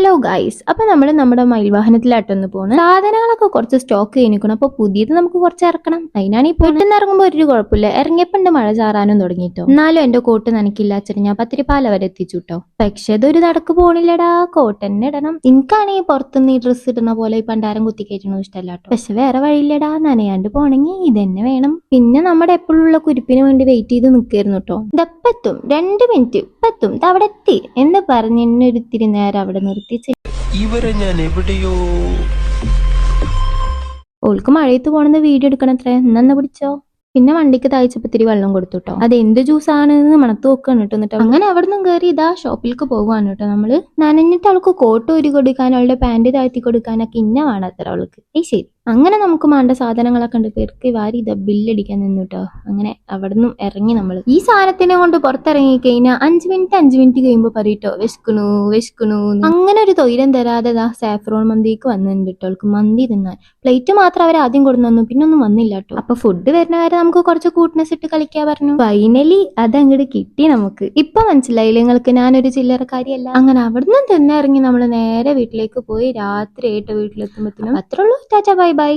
Hello guys, അപ്പൊ നമ്മുടെ മയിൽവാഹനത്തിലായിട്ടൊന്ന് പോണ്. സാധനങ്ങളൊക്കെ കുറച്ച് സ്റ്റോക്ക് കഴിഞ്ഞിരിക്കണം. അപ്പൊ പുതിയത് നമുക്ക് കുറച്ച് ഇറക്കണം. അതിനാണ് ഈ വീട്ടിൽ ഇറങ്ങുമ്പോൾ ഒരു കുഴപ്പമില്ല. ഇറങ്ങിയപ്പണ്ട് മഴ ചാറാനും തുടങ്ങിട്ടോ. എന്നാലും എന്റെ കോട്ട് നനക്കില്ല അച്ഛൻ ഞാൻ പത്തിരിപ്പാല വരെ എത്തിച്ചു കേട്ടോ. പക്ഷെ ഇതൊരു നടക്ക് പോണില്ലടാ. കോട്ട് തന്നെ ഇടണം. എനിക്കാണെങ്കിൽ പുറത്തുനിന്ന് ഈ ഡ്രസ്സ് ഇടുന്ന പോലെ ഈ പണ്ടാരം കുത്തിക്കയറ്റണോ ഇഷ്ടമല്ല കേട്ടോ. പക്ഷെ വേറെ വഴിയില്ലടാ. നനയാണ്ട് പോണെങ്കിൽ ഇതന്നെ വേണം. പിന്നെ നമ്മുടെ എപ്പോഴുള്ള കുരിപ്പിന് വേണ്ടി വെയിറ്റ് ചെയ്ത് നിൽക്കായിരുന്നു കേട്ടോ. ഇതെപ്പെത്തും 2 മിനിറ്റ് ഇപ്പെത്തും അവിടെ എത്തി എന്ന് പറഞ്ഞ് എന്നെ ഒരിത്തിരി നേരം അവിടെ നിർത്തിച്ച് ഇവരെ ഞാൻ എവിടെയോ ഓൾക്ക് മഴയത്ത് പോണെന്ന് വീഡിയോ എടുക്കണത്രേ. എന്നെ പിടിച്ചോ. പിന്നെ വണ്ടിക്ക് താഴ്ചപ്പത്തിരി വെള്ളം കൊടുത്തുട്ടോ. അത് എന്ത് ജ്യൂസാണെന്ന് മണത്ത് നോക്കാണ് കേട്ടോ. എന്നിട്ട് അങ്ങനെ അവിടെ നിന്നും കയറി ഇതാ ഷോപ്പിലേക്ക് പോകുവാണ് കേട്ടോ. നമ്മള് നനഞ്ഞിട്ട് അവൾക്ക് കോട്ട് ഊരി കൊടുക്കാൻ, അവളുടെ പാന്റ് താഴ്ത്തി കൊടുക്കാനൊക്കെ ഇന്ന വേണത്ര അവൾക്ക്. ശരി, അങ്ങനെ നമുക്ക് വേണ്ട സാധനങ്ങളൊക്കെ ഉണ്ട് പേർക്ക് വാരി ഇതാ ബില്ലടിക്കാൻ നിന്നുട്ടോ. അങ്ങനെ അവിടെ നിന്നും ഇറങ്ങി നമ്മൾ ഈ സാധനത്തിനെ കൊണ്ട് പുറത്തിറങ്ങി കഴിഞ്ഞാൽ 5 മിനിറ്റ് കഴിയുമ്പോൾ പറയട്ടോ വിശക്കണു. അങ്ങനെ ഒരു തൊയിരം തരാതെ സാഫ്രോൺ മന്തിക്ക് വന്നിട്ടുണ്ട് കേട്ടോ. അവൾക്ക് മന്തി തിന്നാൻ പ്ലേറ്റ് മാത്രം അവർ ആദ്യം കൊടുന്നു, പിന്നെ ഒന്നും വന്നില്ല കേട്ടോ. അപ്പൊ ഫുഡ് വരുന്ന വരെ നമുക്ക് കുറച്ച് കൂട്ട്നെസ് ഇട്ട് കളിക്കാൻ പറഞ്ഞു. ഫൈനലി അതങ്ങോട്ട് കിട്ടി നമുക്ക്. ഇപ്പൊ മനസ്സിലായില്ലേ നിങ്ങൾക്ക് ഞാനൊരു ചില്ലറക്കാരിയല്ല. അങ്ങനെ അവിടുന്ന് തിന്നിറങ്ങി നമ്മൾ നേരെ വീട്ടിലേക്ക് പോയി. രാത്രി ആയിട്ട് വീട്ടിലെത്തുമ്പോഴത്തേനും അത്രേ ഉള്ളൂ. Tata bye bye.